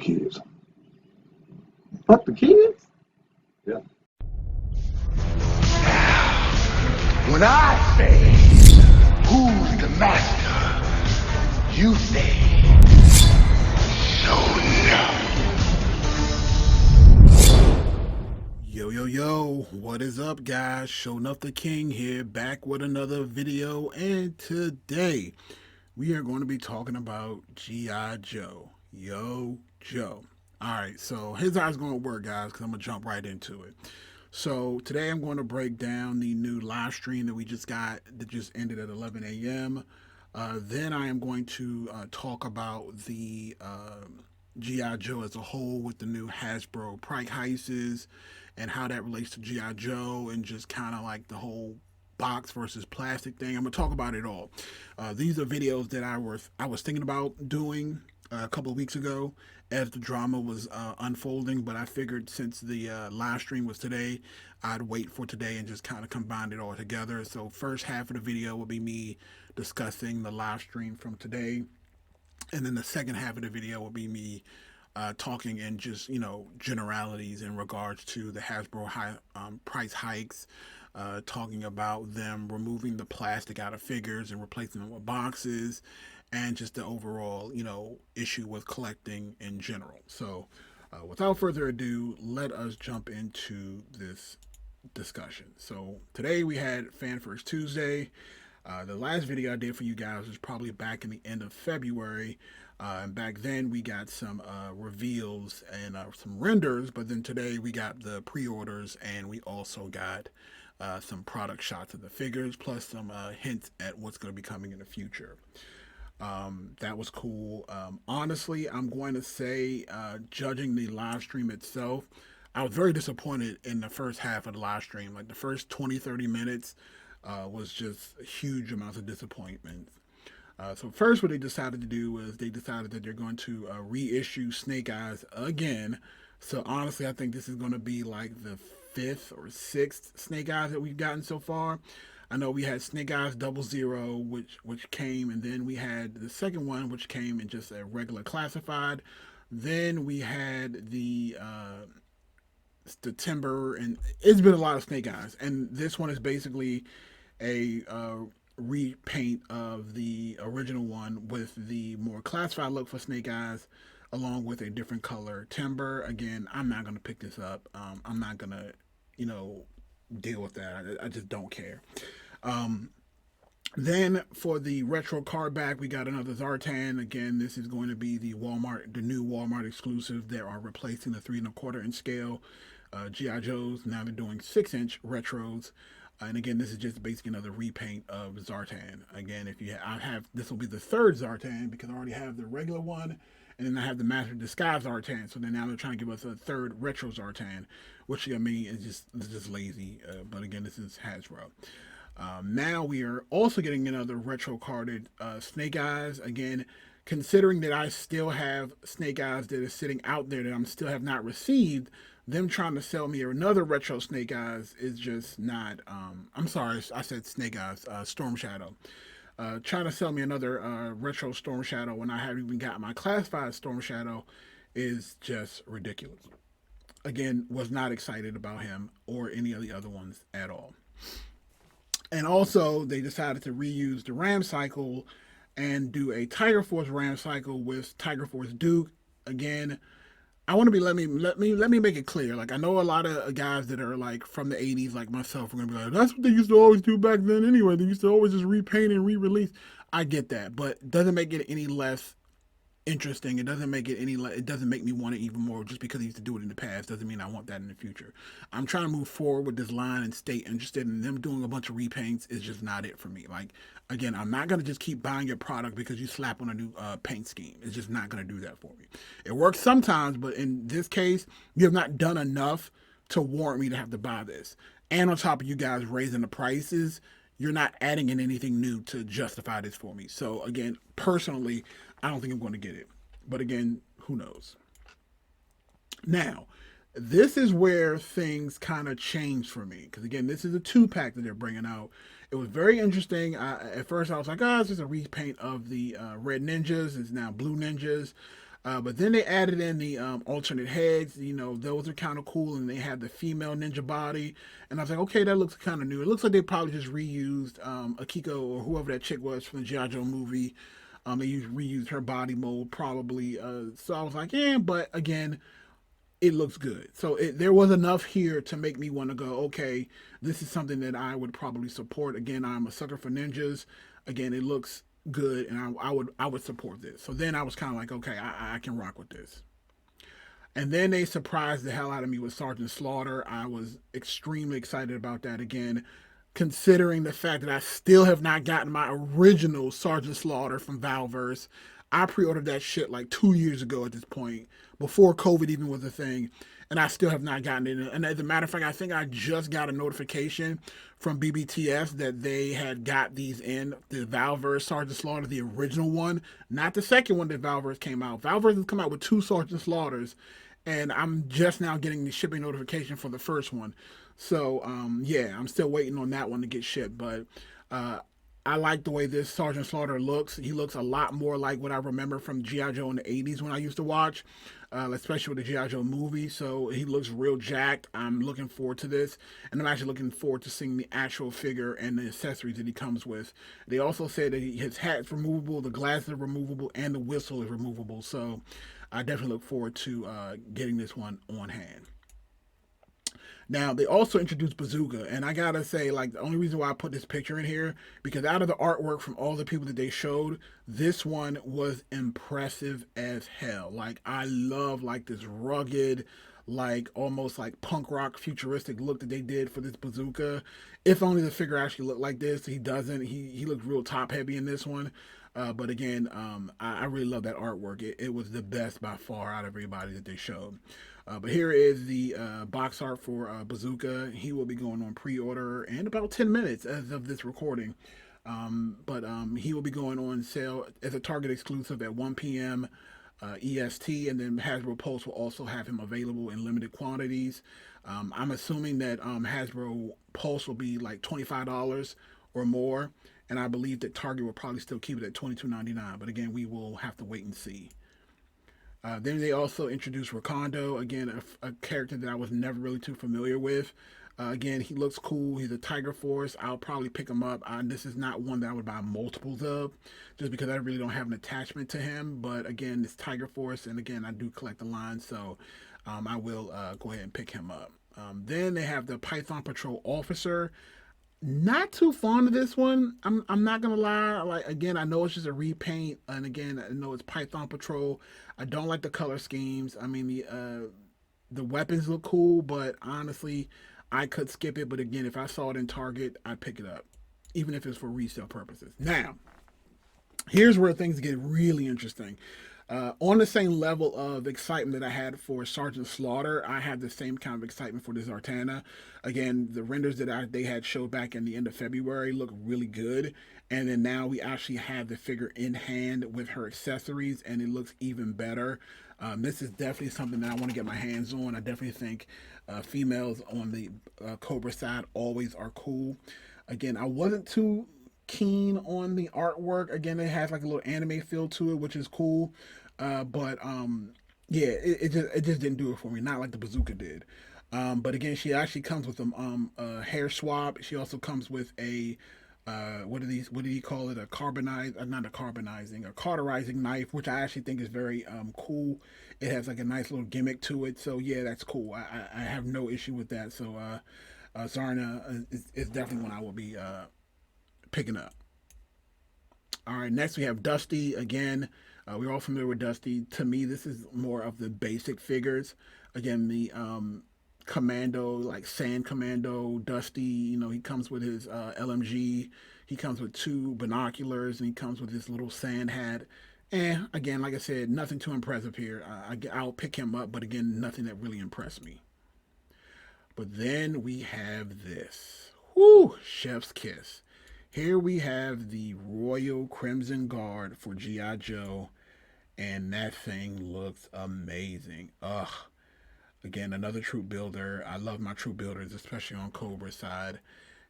kids. Fuck the kids? Yeah. When I say, who's the master? You say, so Yo, what is up, guys? Show Enough the King here, back with another video, and today we are going to be talking about G.I. Joe. Joe. Alright, so here's how it's going to work, guys, because I'm going to jump right into it. So today I'm going to break down the new live stream that we just got, that just ended at 11 a.m. Then I am going to talk about the G.I. Joe as a whole with the new Hasbro price heists and how that relates to G.I. Joe and just kind of like the whole box versus plastic thing. I'm gonna talk about it all. These are videos that I was thinking about doing a couple of weeks ago as the drama was unfolding, but I figured since the live stream was today, I'd wait for today and just kind of combine it all together. So first half of the video will be me discussing the live stream from today, and then the second half of the video will be me talking in just, generalities in regards to the Hasbro price hikes, talking about them removing the plastic out of figures and replacing them with boxes, and just the overall, issue with collecting in general. So without further ado, let us jump into this discussion. So today we had Fan First Tuesday. The last video I did for you guys was probably back in the end of February. And back then we got some reveals and some renders, but then today we got the pre-orders and we also got some product shots of the figures, plus some hints at what's going to be coming in the future. That was cool. Honestly, I'm going to say, judging the live stream itself, I was very disappointed in the first half of the live stream. Like the first 20-30 minutes was just huge amounts of disappointment. So first what they decided to do was they decided that they're going to reissue Snake Eyes again. So honestly, I think this is going to be like the 5th or 6th Snake Eyes that we've gotten so far. I know we had Snake Eyes 00, which came, and then we had the second one, which came in just a regular classified. Then we had the Timber, and it's been a lot of Snake Eyes. And this one is basically a repaint of the original one with the more classified look for Snake Eyes, along with a different color Timber. Again, I'm not going to pick this up. I'm not going to, deal with that. I just don't care. Then for the retro card back, we got another Zartana. Again, this is going to be the new Walmart exclusive. They are replacing the 3 1/4 inch scale G.I. Joes. Now they're doing 6-inch retros. And again, this is just basically another repaint of Zartana. Again, this will be the 3rd Zartana because I already have the regular one, and then I have the Master Disguise Zartana. So then now they're trying to give us a 3rd retro Zartana, which I mean is just lazy. But again, this is Hasbro. Now we are also getting another retro carded Snake Eyes. Again, considering that I still have Snake Eyes that is sitting out there that I still have not received, them trying to sell me another retro Snake Eyes is just not, I'm sorry, I said Snake Eyes, Storm Shadow. Trying to sell me another retro Storm Shadow when I haven't even got my classified Storm Shadow is just ridiculous. Again, was not excited about him or any of the other ones at all. And also, they decided to reuse the Ram cycle and do a Tiger Force Ram cycle with Tiger Force Duke. Again, I want to be let me make it clear. Like, I know a lot of guys that are like from the 80s, like myself, are gonna be like, that's what they used to always do back then anyway. They used to always just repaint and re-release. I get that, but it doesn't make it any less interesting. It doesn't make me want it even more. Just because he used to do it in the past doesn't mean I want that in the future. I'm trying to move forward with this line and stay interested in them doing a bunch of repaints. Is just not it for me. Like, again, I'm not going to just keep buying your product because you slap on a new paint scheme. It's just not going to do that for me. It works sometimes, but in this case, you have not done enough to warrant me to have to buy this. And on top of you guys raising the prices, you're not adding in anything new to justify this for me. So again, personally, I don't think I'm going to get it. But again, who knows? Now, this is where things kind of changed for me. Because again, this is a 2-pack that they're bringing out. It was very interesting. At first, I was like, it's just a repaint of the Red Ninjas. It's now Blue Ninjas. But then they added in the alternate heads. Those are kind of cool, and they had the female ninja body. And I was like, okay, that looks kind of new. It looks like they probably just reused Akiko or whoever that chick was from the G.I. Joe movie. They reused her body mold probably. So I was like, yeah, but again, it looks good. So there was enough here to make me want to go, okay, this is something that I would probably support. Again, I'm a sucker for ninjas. Again, it looks good, and I would support this. So then I was kind of like, okay, I can rock with this. And then they surprised the hell out of me with Sergeant Slaughter. I was extremely excited about that again, considering the fact that I still have not gotten my original Sergeant Slaughter from Valverse. I pre-ordered that shit like 2 years ago at this point, before COVID even was a thing, and I still have not gotten it. And as a matter of fact, I think I just got a notification from BBTS that they had got these in the Valverse Sergeant Slaughter, the original one, not the second one that Valverse came out. Valverse has come out with two Sergeant Slaughters, and I'm just now getting the shipping notification for the first one. So yeah, I'm still waiting on that one to get shipped. But uh, I like the way this Sergeant Slaughter looks. He looks a lot more like what I remember from G.I. Joe in the 80s when I used to watch, especially with the G.I. Joe movie. So he looks real jacked. I'm looking forward to this. And I'm actually looking forward to seeing the actual figure and the accessories that he comes with. They also said that his hat's removable, the glasses are removable, and the whistle is removable. So I definitely look forward to getting this one on hand. Now they also introduced Bazooka, and I gotta say, like, the only reason why I put this picture in here, because out of the artwork from all the people that they showed, this one was impressive as hell. Like, I love like this rugged, like almost like punk rock futuristic look that they did for this Bazooka. If only the figure actually looked like this. He doesn't. He looked real top heavy in this one. But again, I really love that artwork. It was the best by far out of everybody that they showed. But here is the box art for Bazooka. He will be going on pre-order in about 10 minutes as of this recording. But he will be going on sale as a Target exclusive at 1 p.m. EST, and then Hasbro Pulse will also have him available in limited quantities. I'm assuming that Hasbro Pulse will be like $25 or more, and I believe that Target will probably still keep it at $22.99. But again, we will have to wait and see. Then they also introduced Rakondo, again, a character that I was never really too familiar with. Again, he looks cool. He's a Tiger Force. I'll probably pick him up. This is not one that I would buy multiples of, just because I really don't have an attachment to him. But again, it's Tiger Force, and again, I do collect the line, so I will go ahead and pick him up. Then they have the Python Patrol Officer. Not too fond of this one. I'm not gonna lie. Like, again, I know it's just a repaint, and again, I know it's Python Patrol. I don't like the color schemes. I mean, the weapons look cool, but honestly, I could skip it. But again, if I saw it in Target, I'd pick it up, even if it's for resale purposes. Now, here's where things get really interesting. On the same level of excitement that I had for Sergeant Slaughter, I had the same kind of excitement for the Zartana. Again, the renders that they had showed back in the end of February look really good. And then now we actually have the figure in hand with her accessories, and it looks even better. This is definitely something that I want to get my hands on. I definitely think females on the Cobra side always are cool. Again, I wasn't too keen on the artwork. Again, it has like a little anime feel to it, which is cool. But yeah, it just didn't do it for me. Not like the Bazooka did. But again, she actually comes with a hair swap. She also comes with a what do these? What do you call it? A not a carbonizing, a cauterizing knife, which I actually think is very cool. It has like a nice little gimmick to it. So yeah, that's cool. I have no issue with that. So Zarna is definitely one I will be picking up. All right, next we have Dusty again. We're all familiar with Dusty. To me, this is more of the basic figures. Again, the Commando, like Sand Commando, Dusty. He comes with his LMG. He comes with two binoculars, and he comes with his little sand hat. And again, like I said, nothing too impressive here. I'll pick him up, but again, nothing that really impressed me. But then we have this. Whoo, Chef's Kiss. Here we have the Royal Crimson Guard for G.I. Joe, and that thing looks amazing. Ugh. Again, another troop builder. I love my troop builders, especially on Cobra's side.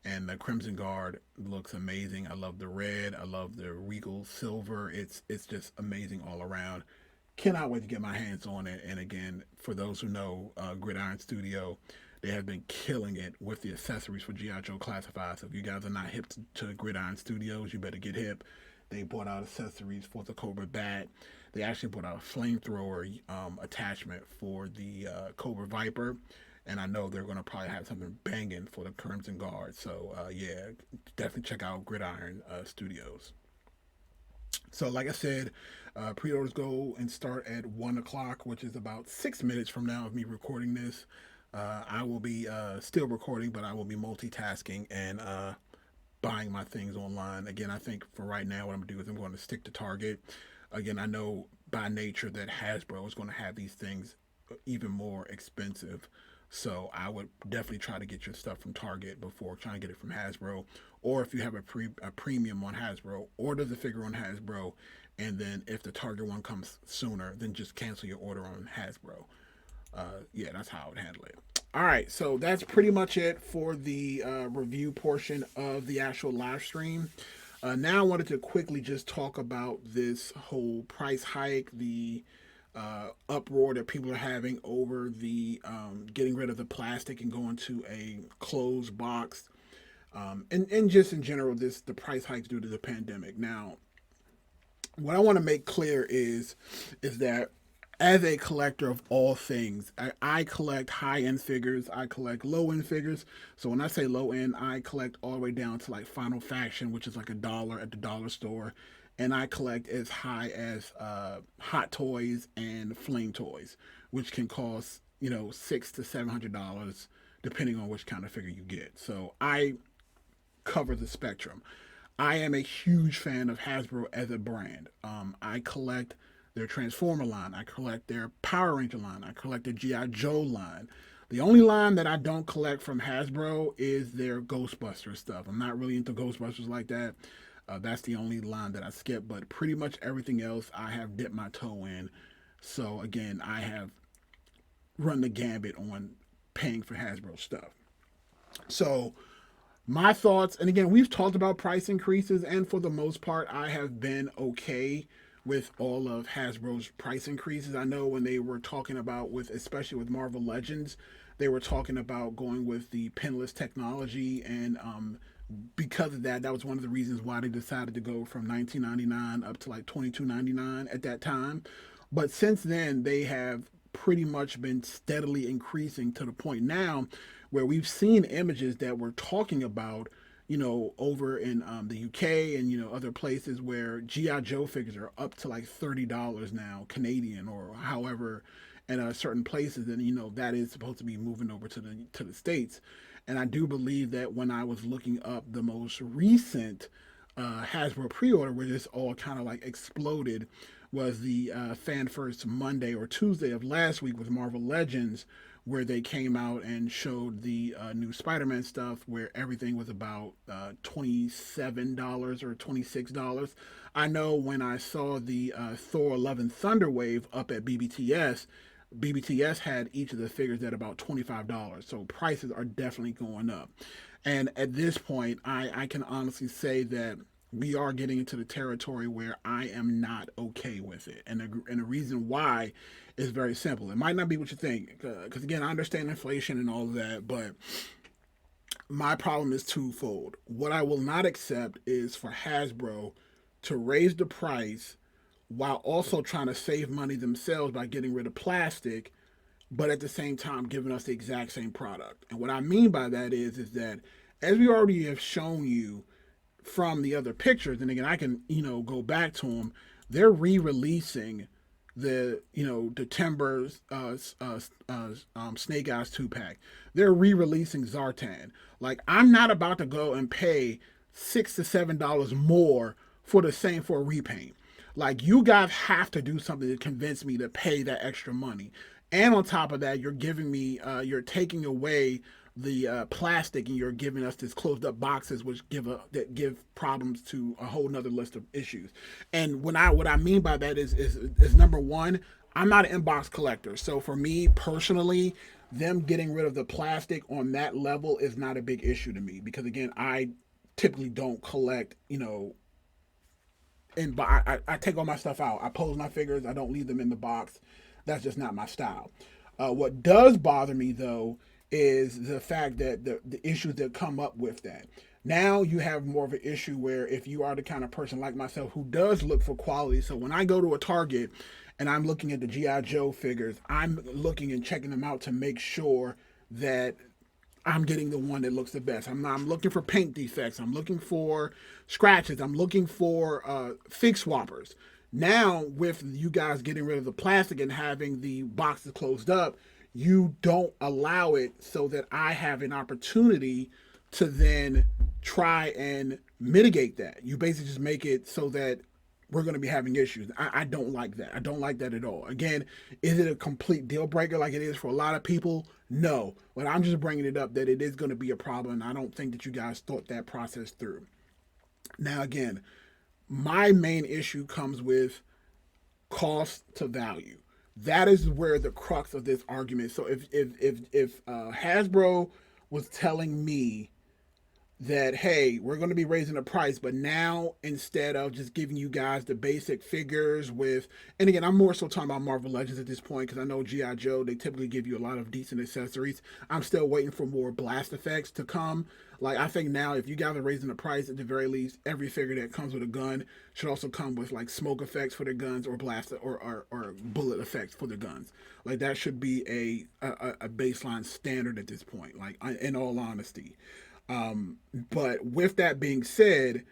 And the Crimson Guard looks amazing. I love the red. I love the regal silver. It's just amazing all around. cannot wait to get my hands on it. And again, for those who know Gridiron Studio, they have been killing it with the accessories for G.I. Joe Classified. So if you guys are not hip to Gridiron Studios, you better get hip. They brought out accessories for the Cobra Bat. They actually brought out a flamethrower attachment for the Cobra Viper. And I know they're going to probably have something banging for the Crimson Guard. So, yeah, definitely check out Gridiron Studios. So, like I said, pre-orders go and start at 1 o'clock, which is about 6 minutes from now of me recording this. I will be still recording, but I will be multitasking and buying my things online. Again, I think for right now, what I'm going to do is I'm going to stick to Target. Again, I know by nature that Hasbro is going to have these things even more expensive. So I would definitely try to get your stuff from Target before trying to get it from Hasbro. Or if you have a premium on Hasbro, order the figure on Hasbro. And then if the Target one comes sooner, then just cancel your order on Hasbro. Yeah, that's how I would handle it. All right, so that's pretty much it for the review portion of the actual live stream. Now I wanted to quickly just talk about this whole price hike, the uproar that people are having over the getting rid of the plastic and going to a closed box, and just in general, the price hikes due to the pandemic. Now, what I want to make clear is that as a collector of all things, I collect high-end figures, I collect low-end figures. So when I say low-end, I collect all the way down to like Final Faction, which is like $1 at the dollar store. And I collect as high as Hot Toys and Flame Toys, which can cost, $600 to $700, depending on which kind of figure you get. So I cover the spectrum. I am a huge fan of Hasbro as a brand. I collect their Transformer line. I collect their Power Ranger line. I collect their G.I. Joe line. The only line that I don't collect from Hasbro is their Ghostbusters stuff. I'm not really into Ghostbusters like that. That's the only line that I skip, but pretty much everything else I have dipped my toe in. So again, I have run the gambit on paying for Hasbro stuff. So my thoughts, and again, we've talked about price increases, and for the most part, I have been okay with all of Hasbro's price increases. I know when they were talking about, especially with Marvel Legends, they were talking about going with the pinless technology, and because of that, that was one of the reasons why they decided to go from $19.99 up to like $22.99 at that time. But since then, they have pretty much been steadily increasing to the point now where we've seen images that we're talking about, over in the UK and, other places where G.I. Joe figures are up to like $30 now, Canadian or however, in certain places. And, that is supposed to be moving over to the States. And I do believe that when I was looking up the most recent Hasbro pre-order, where this all kind of like exploded, was the Fan First Monday or Tuesday of last week with Marvel Legends, where they came out and showed the new Spider-Man stuff, where everything was about $27 or $26. I know when I saw the Thor Love and Thunder wave up at BBTS had each of the figures at about $25. So prices are definitely going up. And at this point, I can honestly say that we are getting into the territory where I am not okay with it. And the reason why is very simple. It might not be what you think, because again, I understand inflation and all of that, but my problem is twofold. What I will not accept is for Hasbro to raise the price while also trying to save money themselves by getting rid of plastic, but at the same time giving us the exact same product. And what I mean by that is that, as we already have shown you from the other pictures, and again, I can, go back to them, they're re-releasing the Timbers Snake Eyes 2-pack. They're re-releasing Zartan. Like, I'm not about to go and pay $6 to $7 more for a repaint. Like, you guys have to do something to convince me to pay that extra money. And on top of that, you're giving me, you're taking away the plastic, and you're giving us these closed up boxes, which give problems to a whole nother list of issues. And what I mean by that is number one, I'm not an inbox collector. So for me personally, them getting rid of the plastic on that level is not a big issue to me, because again, I typically don't collect, but I take all my stuff out. I pose my figures. I don't leave them in the box. That's just not my style. What does bother me though is the fact that the issues that come up with that. Now you have more of an issue where if you are the kind of person like myself who does look for quality, so when I go to a Target and I'm looking at the G.I. Joe figures, I'm looking and checking them out to make sure that I'm getting the one that looks the best. I'm looking for paint defects. I'm looking for scratches. I'm looking for fig swappers. Now, with you guys getting rid of the plastic and having the boxes closed up, you don't allow it so that I have an opportunity to then try and mitigate that. You basically just make it so that we're going to be having issues. I don't like that. I don't like that at all. Again, is it a complete deal breaker like it is for a lot of people? No. But I'm just bringing it up that it is going to be a problem. And I don't think that you guys thought that process through. Now, again, my main issue comes with cost to value. That is where the crux of this argument. So if Hasbro was telling me that, hey, we're going to be raising the price, but now instead of just giving you guys the basic figures with, and again, I'm more so talking about Marvel Legends at this point because I know G.I. Joe, they typically give you a lot of decent accessories. I'm still waiting for more blast effects to come. Like, I think now if you guys are raising the price, at the very least, every figure that comes with a gun should also come with like smoke effects for their guns or blast or bullet effects for their guns. Like, that should be a baseline standard at this point, like, in all honesty. But with that being said,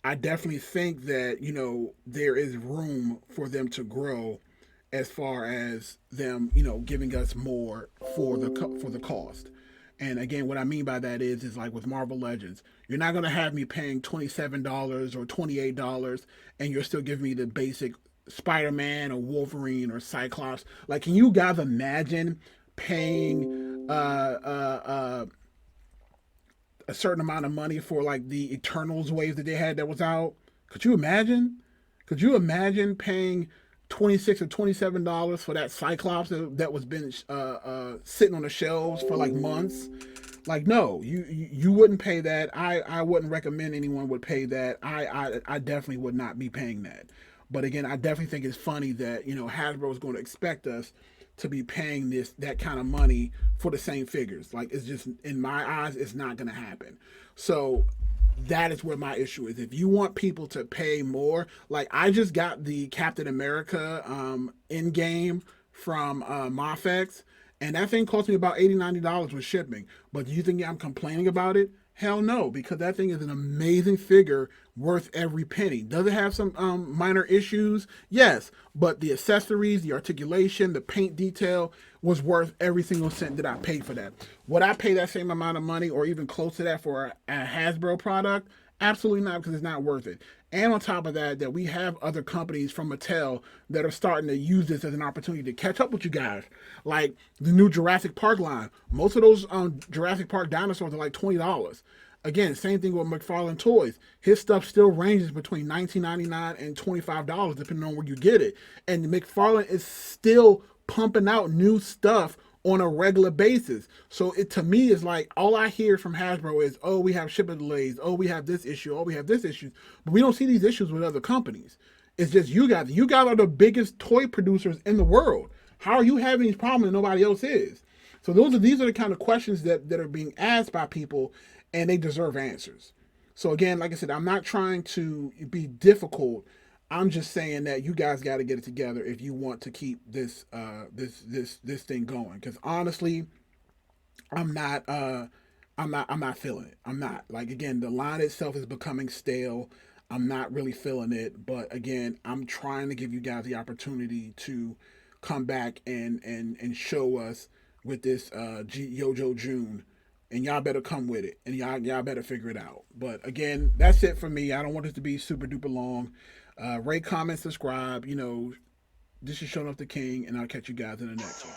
I definitely think that, you know, there is room for them to grow as far as them, you know, giving us more for the cost. And again, what I mean by that is like with Marvel Legends, you're not going to have me paying $27 or $28 and you're still giving me the basic Spider-Man or Wolverine or Cyclops. Like, can you guys imagine paying a certain amount of money for like the Eternals wave that they had that was out? Could you imagine? Could you imagine paying $26 or $27 for that Cyclops that was been sitting on the shelves for like months? Like, no, you wouldn't pay that. I wouldn't recommend anyone would pay that. I definitely would not be paying that. But again, I definitely think it's funny that, you know, Hasbro is going to expect us to be paying that kind of money for the same figures. Like, it's just, in my eyes, it's not going to happen. So that is where my issue is. If you want people to pay more, like, I just got the Captain America in game from Mafex, and that thing cost me about $80-$90 with shipping. But do you think I'm complaining about it? Hell no, because that thing is an amazing figure worth every penny. Does it have some minor issues? Yes, but the accessories, the articulation, the paint detail was worth every single cent that I paid for that. Would I pay that same amount of money or even close to that for a Hasbro product? Absolutely not, because it's not worth it. And on top of that, that we have other companies from Mattel that are starting to use this as an opportunity to catch up with you guys. Like the new Jurassic Park line. Most of those Jurassic Park dinosaurs are like $20. Again, same thing with McFarlane Toys. His stuff still ranges between $19.99 and $25, depending on where you get it. And McFarlane is still pumping out new stuff on a regular basis. So it, to me, is like, all I hear from Hasbro is, oh, we have shipping delays, oh, we have this issue, oh, we have this issue. But we don't see these issues with other companies. It's just you guys. You guys are the biggest toy producers in the world. How are you having these problems and nobody else is? So these are the kind of questions that are being asked by people, and they deserve answers. So again, like I said, I'm not trying to be difficult. I'm just saying that you guys got to get it together if you want to keep this thing going. Because honestly, I'm not feeling it. I'm not. Like, again, the line itself is becoming stale. I'm not really feeling it. But again, I'm trying to give you guys the opportunity to come back and show us with this Yojo June. And y'all better come with it. And y'all better figure it out. But again, that's it for me. I don't want this to be super duper long. Rate, comment, subscribe. You know, this is Showing Off the King, and I'll catch you guys in the next one.